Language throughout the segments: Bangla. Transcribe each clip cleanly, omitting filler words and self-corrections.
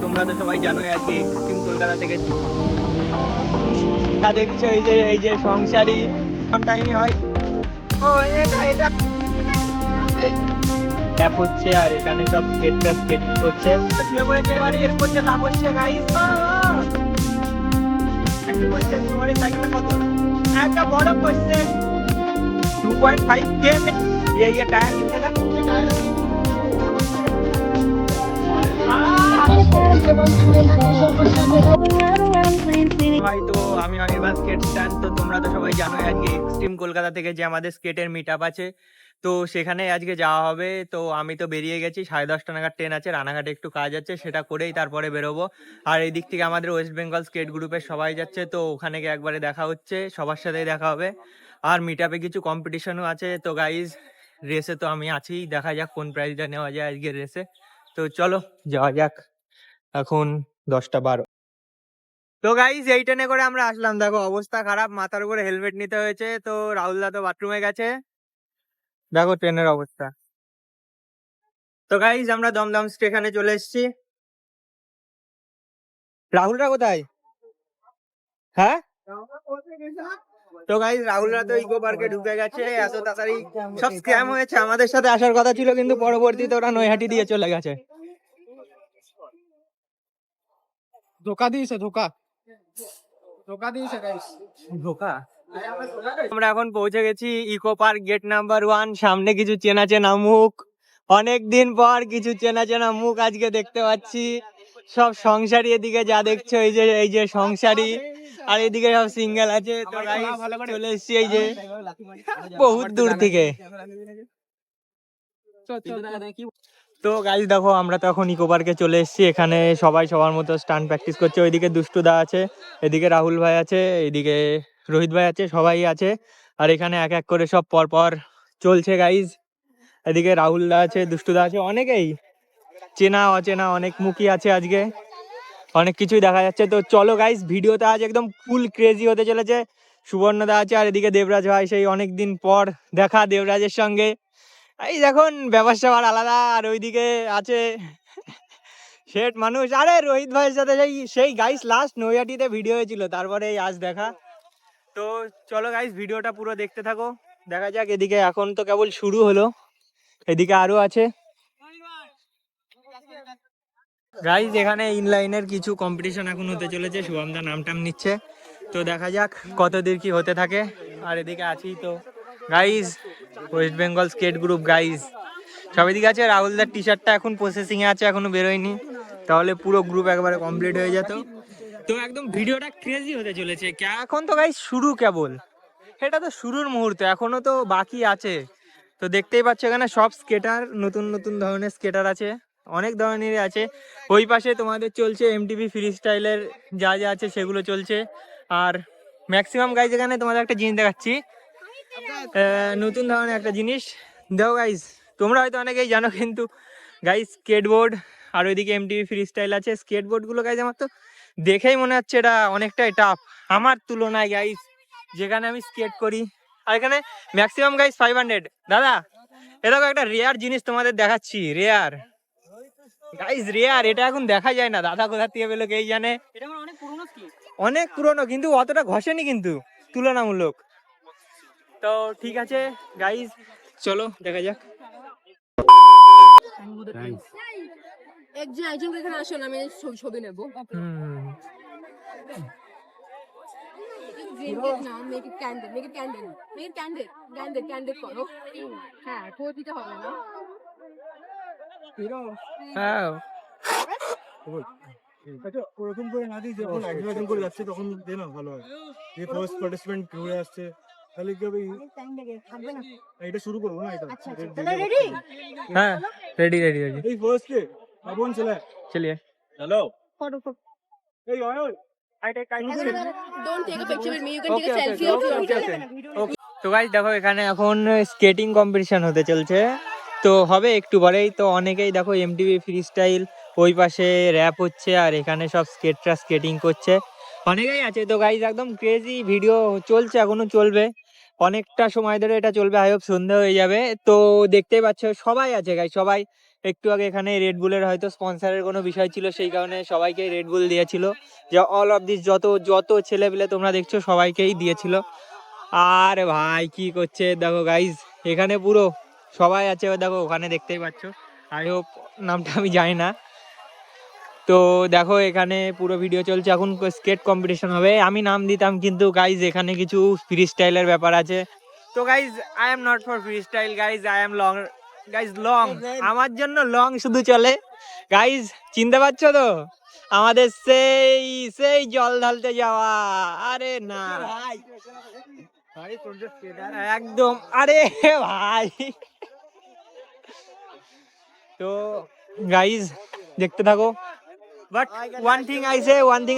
তোমরা তো সবাই জানোই আজকে এক্সট্রিম কলকাতা থেকে দেখছো এই যে সংসারী টাইমে হয় ও এটা ট্যাপ হচ্ছে আর এখানে সব স্কেট করছে এর করছে লাভ হচ্ছে গাইস একটা কোশ্চেন তোমার সাইকেলটা কত একটা বড় কোশ্চেন 2.5 কে ये टायर कितने का टायर ভাই তো আমি অনির্বাণ স্কেট স্ট্যান্ড তো তোমরা তো সবাই জানোই আজকে এক্সট্রিম কলকাতা থেকে যে আমাদের স্কেটের মিট আপ আছে তো সেখানে আজকে যাওয়া হবে তো আমি তো বেরিয়ে গেছি 10:30 নাগাদ ট্রেন আছে রানাঘাটে একটু কাজ আছে সেটা করেই তারপরে বেরোবো আর এই দিক থেকে আমাদের ওয়েস্ট বেঙ্গল স্কেট গ্রুপের সবাই যাচ্ছে তো ওখানে গিয়ে একবারে দেখা হচ্ছে সবার সাথেই দেখা হবে আর মিট আপে কিছু কম্পিটিশনও আছে তো গাইজ রেসে তো আমি আছি দেখা যাক কোন প্রাইজটা নেওয়া যায় আজকের রেসে তো চলো যাওয়া যাক এখন 10:12 তো গাইজ এই ট্রেনে করে আমরা আসলাম দেখো অবস্থা খারাপ মাথার উপরে হেলমেট নিতে হয়েছে তো রাহুল দা তো বাথরুমে গেছে দেখো ট্রেনের অবস্থা তো গাইজ আমরা দমদম স্টেশনে চলে এসেছি রাহুলরা কোথায় হ্যাঁ তো গাইজ রাহুলরা তো ইকো পার্কে ঢুকে গেছে এত তাড়াতাড়ি সব স্ক্যাম হয়েছে আমাদের সাথে আসার কথা ছিল কিন্তু পরবর্তীতে ওরা নৈহাটি দিয়ে চলে গেছে ধোকা দিয়েছে ধোকা দিয়েছে গাইস ধোকা আমরা এখন পৌঁছে গেছি ইকো পার্ক গেট নাম্বার 1 সামনে কিছু চেনা চেনা মুখ অনেকদিন পর কিছু চেনা চেনা মুখ আজকে দেখতে পাচ্ছি সব সংসারী এদিকে যা দেখছো এই যে সংসারী আর এদিকে সব সিঙ্গেল আছে তো গাইস চলে এসেছি এই যে বহুত দূর থেকে তো গাইস দেখো আমরা তো এখন ইকো পার্কে চলে এসেছি এখানে সবাই সবার মতো স্টান্ট প্র্যাকটিস করছে ওইদিকে দুষ্টুদা আছে এদিকে রাহুল ভাই আছে এদিকে রোহিত ভাই আছে সবাই আছে আর এখানে এক এক করে সব পরপর চলছে গাইস এদিকে রাহুল দা আছে দুষ্টুদা আছে অনেকেই চেনা অচেনা অনেক মুখই আছে আজকে অনেক কিছুই দেখা যাচ্ছে তো চলো গাইস ভিডিওটা আজ একদম ফুল ক্রেজি হতে চলেছে সুবর্ণদা আছে আর এদিকে দেবরাজ ভাই সেই অনেকদিন পর দেখা দেবরাজের সঙ্গে এই দেখুন ব্যবসা আলাদা আর ওইদিকে আছে শেঠ মানুষ আরে রোহিত ভাইয়ের সাথে সেই গাইস লাস্ট নৈহাটিতে ভিডিও হয়েছিল তারপরে এই আজ দেখা তো চলো গাইস ভিডিওটা পুরো দেখতে থাকো দেখা যাক এদিকে এখন তো কেবল শুরু হলো এদিকে আরো আছে গাইস এখানে ইনলাইনের কিছু কম্পিটিশন এখন হতে চলেছে শুভমদা নামটাম নিচ্ছে তো দেখা যাক কত দূর কি হতে থাকে আর এদিকে আছি তো গাইস ওয়েস্ট বেঙ্গল স্কেট গ্রুপ গাইস সব এদিকে আছে রাহুলদার টি শার্টটা এখন প্রসেসিং এ আছে এখনো বেরোয়নি তাহলে পুরো গ্রুপ একবারে কমপ্লিট হয়ে যেত তো একদম ভিডিওটা ক্রেজি হতে চলেছে এখন তো গাইস শুরু কেবল এটা তো শুরুর মুহূর্ত এখনো তো বাকি আছে তো দেখতেই পাচ্ছ এখানে সব স্কেটার নতুন নতুন ধরনের স্কেটার আছে অনেক ধরনেরই আছে ওই পাশে তোমাদের চলছে এমটিভি ফ্রি স্টাইলের যা যা আছে সেগুলো চলছে আর ম্যাক্সিমাম গাইজ এখানে তোমাদের একটা জিনিস দেখাচ্ছি নতুন ধরনের একটা জিনিস দেখো গাইজ তোমরা হয়তো অনেকেই জানো কিন্তু গাইজ স্কেটবোর্ড আর ওইদিকে এমটিভি ফ্রি স্টাইল আছে স্কেটবোর্ডগুলো গাইজ আমার তো দেখেই মনে হচ্ছে এটা অনেকটাই টাফ আমার তুলনায় গাইজ যেখানে আমি স্কেট করি আর এখানে ম্যাক্সিমাম গাইজ 500 দাদা এরকম একটা রেয়ার জিনিস তোমাদের দেখাচ্ছি রেয়ার গাইজ রেয়ার এটা এখন দেখা যায় না দাদা কোথা থেকে পেলো কে জানে অনেক পুরনো কিন্তু অতটা ঘষেনি কিন্তু তুলনামূলক তো ঠিক আছে গাইজ চলো দেখা যাক একজন এখানে আসুন আমি ছবি নেব মেক ইট ক্যান্ডেল করো হ্যাঁ ঠোঁট দিতে হবে না হ্যাঁ আচ্ছা ওরকম করে না দিই যখন একজন করে যাচ্ছে তখন দে না ভালো হয় যে ফার্স্ট পার্টিসিপেন্ট ঘুরে আসছে তাহলে কি হবে এটা শুরু করবো না এটা আচ্ছা তাহলে রেডি হ্যাঁ রেডি এই ফার্স্ট ডে আবন চলিয়ে হ্যালো ফটো এই ওই don't take a picture with me you can take a selfie of yourself তো গাইস দেখো এখানে এখন স্কেটিং কম্পিটিশন হতে চলছে তো হবে একটু পরেই তো অনেকেই দেখো এমটিভি ফ্রি স্টাইল ওই পাশে র্যাপ হচ্ছে আর এখানে সব স্কেটরা স্কেটিং করছে অনেকেই আছে তো গাইস একদম ক্রেজি ভিডিও চলছে এখনো চলবে অনেকটা সময় ধরে এটা চলবে আই হোপ সন্ধ্যা হয়ে যাবে তো দেখতেই পাচ্ছ সবাই আছে গাইস সবাই একটু আগে এখানে রেড বুলের হয়তো স্পন্সরের কোনো বিষয় ছিল, সেই কারণে সবাইকে রেড বুল দিয়েছিল, যে অল অফ দিস যত যত ছেলেপিলে তোমরা দেখছো সবাইকেই দিয়েছিল। আর ভাই কি করছে দেখো গাইজ, এখানে পুরো সবাই আছে, দেখো ওখানে দেখতেই পাচ্ছ, আই হোপ নামটা আমি জানি না। তো দেখো এখানে পুরো ভিডিও চলছে, এখন স্কেট কম্পিটিশন হবে, আমি নাম দিতাম কিন্তু গাইজ এখানে কিছু ফ্রি স্টাইলের ব্যাপার আছে। তো guys I am not for free style guys, I am long guys, long আমার জন্য লং শুধু চলে গাইজ, চিনতে পারছো তো আমাদের সেই সেই জল ঢালতে যাওয়া, আরে না একদম, আরে ভাই। তো গাইজ দেখতে থাকো, but one thing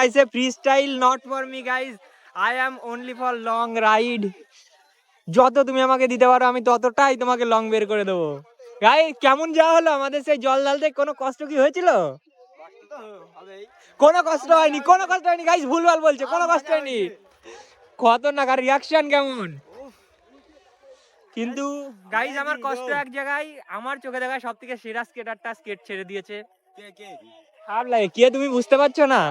I say freestyle not for me guys, I am only for long ride, যত তুমি আমাকে দিতে পারো আমি ততটাই তোমাকে লং বের করে দেবো। গাইজ কেমন যাওয়া হলো আমাদের সেই জল ঢালতে, কোনো কষ্ট কি হয়েছিল? কোনো কষ্ট হয়নি, কোনো কষ্ট হয়নি গাইজ, ভুলভাল বলছে, কোনো কষ্ট হয়নি, খতরনাক। আর রিয়াকশন কেমন? কিন্তু গাইজ আমার কষ্ট এক জায়গায়, আমার চোখে দেখা সব থেকে সেরা স্কেটারটা স্কেট ছেড়ে দিয়েছে। খারাপ লাগে, কে তুমি বুঝতে পারছো না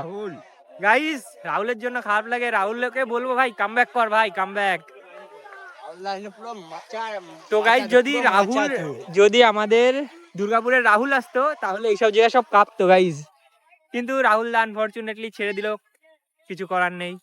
গাইজ, রাহুলের জন্য খারাপ লাগে, রাহুলকে বলবো ভাই কাম ব্যাক কর, ভাই কাম ব্যাক। তো গাইজ যদি আমাদের দুর্গাপুরের রাহুল আসতো তাহলে এইসব জায়গায় সব কাঁপতো গাইজ, কিন্তু রাহুল আনফরচুনেটলি ছেড়ে দিল, কিছু করার নেই।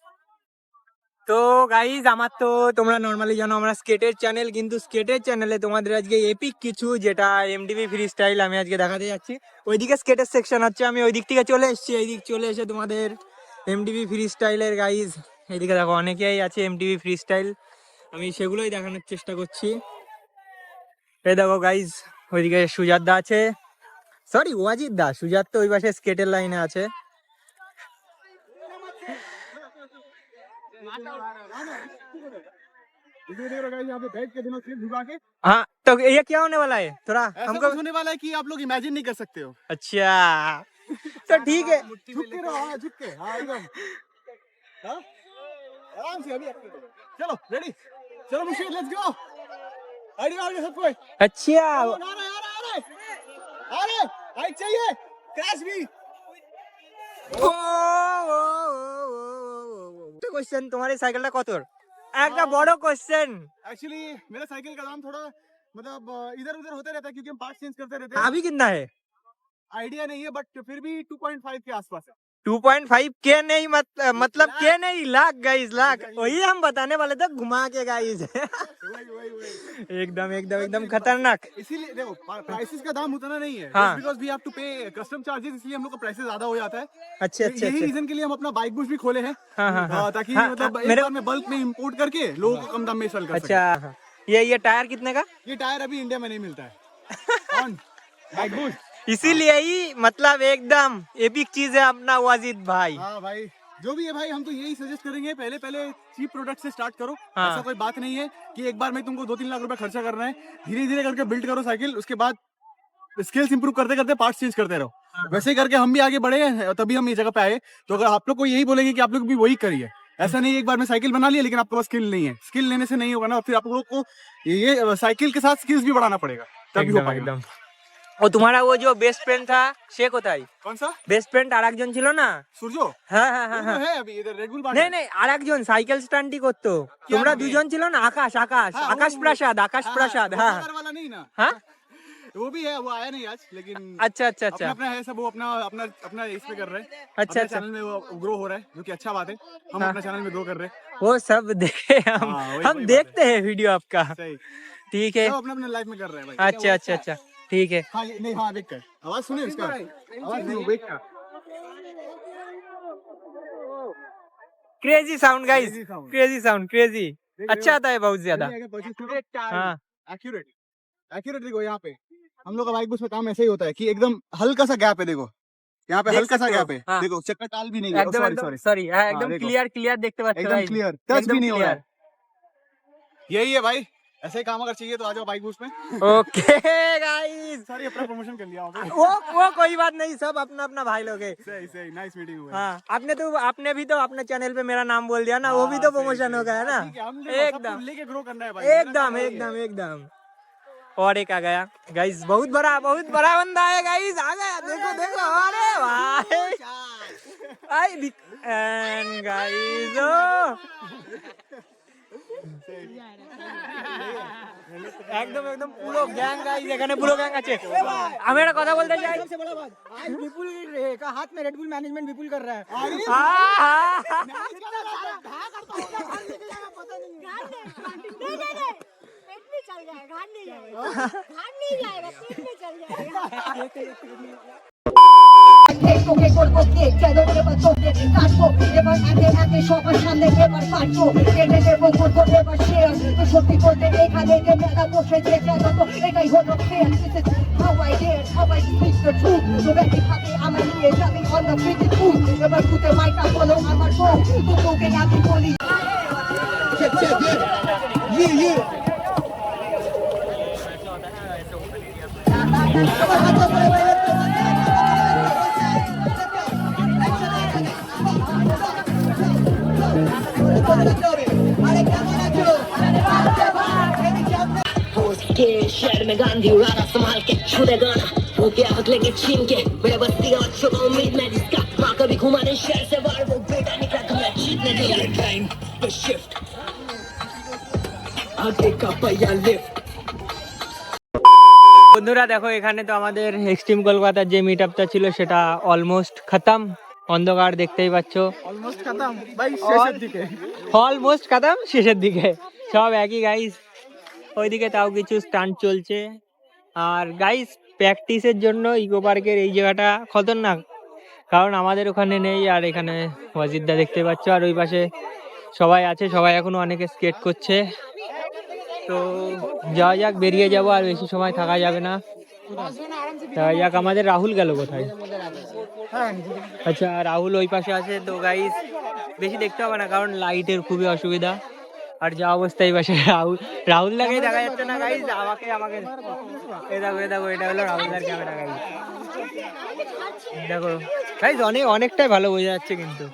তো গাইজ আমার তো তোমরা নর্মালি জানো আমরা স্কেটের চ্যানেল, কিন্তু স্কেটের চ্যানেলে তোমাদের আজকে এপিক কিছু, যেটা এমটিভি ফ্রি স্টাইল আমি আজকে দেখাতে যাচ্ছি। ওইদিকে স্কেটের সেকশন হচ্ছে, আমি ওই দিক থেকে চলে এসেছি, এই দিক চলে এসে তোমাদের এমটিভি ফ্রি স্টাইলের গাইজ এইদিকে দেখো অনেকেই আছে এমটিভি ফ্রি স্টাইল, আমি সেগুলোই দেখানোর চেষ্টা করছি। এই দেখো গাইজ ওইদিকে সুজাত দা আছে, সরি ওয়াজিদ দা, সুজাত তো ওই পাশে স্কেটের লাইনে আছে। यहाँ पे बैठ के दोनों सिर्फ झुका के, हाँ तो ये क्या होने वाला है, थोड़ा ऐसा हमको कुछ होने वाला है कि आप लोग इमेजिन नहीं कर सकते हो। अच्छा तो ठीक है, झुक के रहो, हाँ झुक के, हाँ एकदम, हाँ आराम से, अभी चलो रेडी, चलो मुशीद लेट्स गो, आइडिया आ गया सबको, अच्छा आ रहे हाइट चाहिए, क्रैश भी। क्वेश्चन, तुम्हारे साइकिलটা কত? একটা বড় क्वेश्चन। एक्चुअली मेरा साइकिल का दाम थोड़ा मतलब इधर उधर होते रहता है क्योंकि हम पार्ट चेंज करते रहते हैं, अभी कितना है? आइडिया नहीं है बट फिर भी 2.5 के आसपास है। 2.5 के नहीं, मतलब के नहीं, लाख गाइस, लाख, वही हम बताने वाले थे, घुमा के गाइस। वही एकदम एकदम एकदम खतरनाक। इसीलिए देखो प्राइसेस का दाम उतना नहीं है, हाँ। बिकॉज वी हैव टू पे कस्टम चार्जेस, इसलिए हम लोग का प्राइसेस ज्यादा हो जाता है। अच्छे अच्छे यही अच्छे। रीजन के लिए हम अपना बाइक बुश भी खोले हैं, हाँ हाँ हाँ ताकि हाँ, मतलब हाँ, एक मेरे- बार में बल्क में इंपोर्ट करके लोगों को कम दाम में सेल कर सकें। अच्छा हाँ। ये टायर कितने का? ये टायर अभी इंडिया में नहीं मिलता है। कौन बाइक बुश, इसीलिए ही मतलब एकदम एपिक चीज है अपना वाजिद भाई। हाँ भाई जो भी है भाई, हम तो यही सजेस्ट करेंगे, पहले चीप प्रोडक्ट से स्टार्ट करो। हाँ। ऐसा कोई बात नहीं है कि एक बार में तुमको 2-3 लाख रुपए खर्चा करना है, धीरे धीरे करके बिल्ड करो साइकिल, उसके बाद स्किल्स इंप्रूव करते करते पार्ट्स चेंज करते रहो। वैसे ही करके हम भी आगे बढ़े हैं, तभी हम ये जगह पे आए। तो अगर आप लोग को यही बोलेंगे कि आप लोग भी वही करिए, ऐसा नहीं एक बार में साइकिल बना लिया लेकिन आपके पास स्किल नहीं है, स्किल लेने से नहीं होगा ना, फिर आप लोग को ये साइकिल के साथ स्किल्स भी बढ़ाना पड़ेगा, तभी हो एकदम पाएगा। एकदम। और तुम्हारा वो जो बेस्ट फ्रेंड था সে কোথায়? कौन सा বেস্ট ফ্রেন্ড আর একজন ছিল না? सूरजो, হ্যাঁ হ্যাঁ হ্যাঁ वो হ্যাঁ। है अभी इधर रेड बुल নেই নেই আর একজন সাইকেল স্ট্যান্ডই করতো, তোমরা নাম? দুজন ছিল না, আকাশ আকাশ हाँ, আকাশ वो- প্রসাদ, আকাশ প্রসাদ, হ্যাঁ वाला नहीं ना, হ্যাঁ वो भी है, वो आया नहीं आज, लेकिन अच्छा अच्छा अपना अच्छा अपना है सब, वो अपना अपना अपना इस पे कर रहे हैं, अच्छा अपने अच्छा। चैनल में वो ग्रो हो रहा है, जो कि अच्छा बात है। हम हाँ। अपना चैनल में ग्रो कर रहे हैं, वो सब देखे हम हाँ, वही- हम वही बात देखते हैं वीडियो आपका, सही, ठीक है। सब अपना अपना लाइफ में कर रहे हैं भाई। अच्छा अच्छा अच्छा ठीक है। हाँ नहीं, हाँ वेट कर, आवाज सुने इसका, आवाज सुनो, वेट कर, crazy sound guys, Crazy sound। Crazy sound, crazy अच्छा आता है बहुत ज्यादा। हाँ एक्यूरेट एक्यूरेट। देखो यहाँ पे हम लोग का बाइक बुश में काम ऐसे ही होता है कि एकदम हल्का सा गैप है, देखो यहाँ पे देख हल्का सा सकते हो, गैप है, हाँ। देखो चक्कर टाल भी नहीं है, एकदम सॉरी एकदम सॉरी, सॉरी, एकदम देखो। क्लियर क्लियर देखते पाচ্ছ एकदम guys, क्लियर, टच एकदम भी नहीं हो रहा clear। है। यही है भाई, ऐसे ही काम अगर चाहिए तो आ जाओ बाइक बुश में। ओके गाइस, सॉरी अपना प्रमोशन कर लिया आपने। वो कोई बात नहीं, सब अपना अपना भाई लोग है। सही सही, नाइस मीटिंग हुआ। हाँ आपने भी तो अपने चैनल पे मेरा नाम बोल दिया ना, वो भी तो प्रमोशन हो गया है ना, एकदम एकदम लेके ग्रो करना है भाई, एकदम एकदम एकदम। और एक आ गया गाइस, बहुत बड़ा बंदा है गाइस, आ गया, देखो देखो, अरे भाई आई एंड गाइस একদম একদম পুরো গ্যাং গাইস, এখানে পুরো গ্যাং আছে। আমি একটা কথা বলতে চাই, सबसे बड़ा बात, आज विपुल का हाथ में रेड बुल मैनेजमेंट विपुल कर रहा है। नहीं नहीं नहीं, पेट में चल जाएगा, घाट नहीं जाएगा, घाट नहीं जाएगा, पेट में चल जाएगा। তোকে করবো কে কেন এবার তোকে কাটবো এবার একে একে সবার সামনে এবার কাটবো কেটে দেবো করবো এবার শেয়ার সত্যি করতে এখানে যে মেলা বসেছে যেন তো এটাই হলো ফেয়ার হাওয়াই ডেয়ার সবাই স্পিক দ্য ট্রুথ তো ব্যাটি হাতে আমার নিয়ে যাবি অন দ্য ফিট ফুড এবার তুতে মাইকা বলো আমার বউ তো তোকে আমি বলি के शहर में गांधी उड़ाना संभाल के छुड़े गाना वो क्या हक लेंगे छीन के मेरे बस्ती का बच्चों को उम्मीद मैं जिसका माँ कभी घुमाने शहर से बाहर वो बेटा निकला तुम्हें जीतने दिया टाइम द शिफ्ट आगे का पहिया लिफ्ट। বন্ধুরা দেখো, এখানে তো আমাদের এক্সট্রিম কলকাতার যে মিট আপটা ছিল সেটা অলমোস্ট খতম, অন্ধকার দেখতেই পাচ্ছ, ऑलमोस्ट खत्म भाई शेषের দিকে। অলমোস্ট খতম, শেষের দিকে সব একই গাইস, ওইদিকে তাও কিছু স্টান্ট চলছে। আর গাইস প্র্যাকটিসের জন্য ইকো পার্কের এই জায়গাটা খতরনাক, কারণ আমাদের ওখানে নেই, আর এখানে ওয়াজিদদা দেখতে পাচ্ছ, আর ওই পাশে সবাই আছে, সবাই এখনো অনেকে স্কেট করছে। তো যাওয়া যাক, বেরিয়ে যাবো, আর বেশি সময় থাকা যাবে না। যাওয়া যাক। আমাদের রাহুল গেল কোথায়? আচ্ছা, রাহুল ওই পাশে আছে। তো গাইস বেশি দেখতে হবে না, কারণ লাইটের খুবই অসুবিধা, আর যা অবস্থা এই পাশে রাহুল দাকে দেখা যাচ্ছে না গাইস, আমাকে এই দেখো এই দেখো, এটা হলো রাহুলদার ক্যামেরা গাইস, দেখো গাইস, অনেকটাই ভালো বোঝা যাচ্ছে কিন্তু।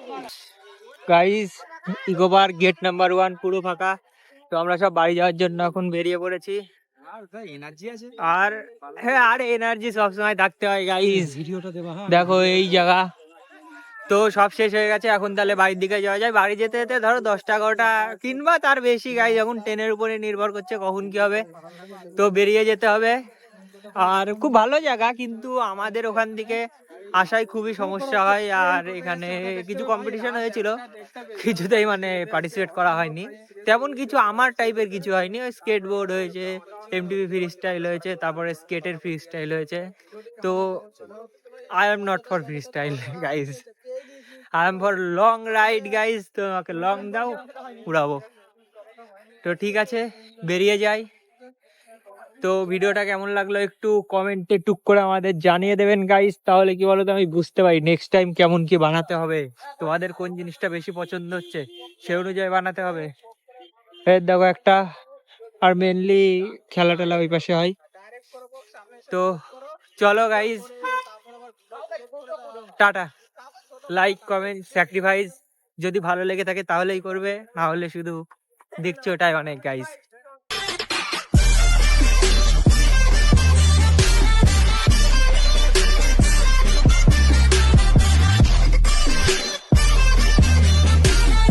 Guys eco park gate number 1 পুরো ফাঁকা। তো আমরা সব বাড়ি যাওয়ার জন্য এখন বেরিয়ে পড়েছি। আর হ্যাঁ, আর এনার্জি সবসময় থাকতে হয় গাইস। দেখো এই জায়গা তো সব শেষ হয়ে গেছে, এখন তাহলে বাড়ির দিকে যাওয়া যায়। বাড়ি যেতে যেতে ধরো 10টা-11টা কিংবা তার বেশি গাইস, এখন ট্রেনের উপরে নির্ভর করছে কখন কি হবে। তো বেরিয়ে যেতে হবে। আর খুব ভালো জায়গা, কিন্তু আমাদের ওখান থেকে আসায় খুবই সমস্যা হয়। আর এখানে কিছু কম্পিটিশন হয়েছিল, কিছুতেই মানে পার্টিসিপেট করা হয়নি, তেমন কিছু আমার টাইপের কিছু হয়নি। ওই স্কেট বোর্ড হয়েছে, এমটিভি ফ্রি স্টাইল হয়েছে, তারপরে স্কেটের ফ্রি স্টাইল হয়েছে। তো I am not for free style guys, I am for long ride guys. তো আমাকে লং দাও, উড়াবো। তো ঠিক আছে, বেরিয়ে যাই। তো ভিডিওটা কেমন লাগলো একটু কমেন্টে টুক করে আমাদের জানিয়ে দেবেন গাইস, তাহলে কি বলতো আমি বুঝতে পারি নেক্সট টাইম কেমন কি বানাতে হবে, তোমাদের কোন জিনিসটা বেশি পছন্দ হচ্ছে সেই অনুযায়ী বানাতে হবে। এই দেখো একটা, আর মেনলি খেলা টেলা ওই পাশে হয়। তো চলো guys, tata. Like comment sacrifice যদি ভালো লেগে থাকে তাহলেই করবে, না হলে শুধু দেখছো ওটাই অনেক গাইস।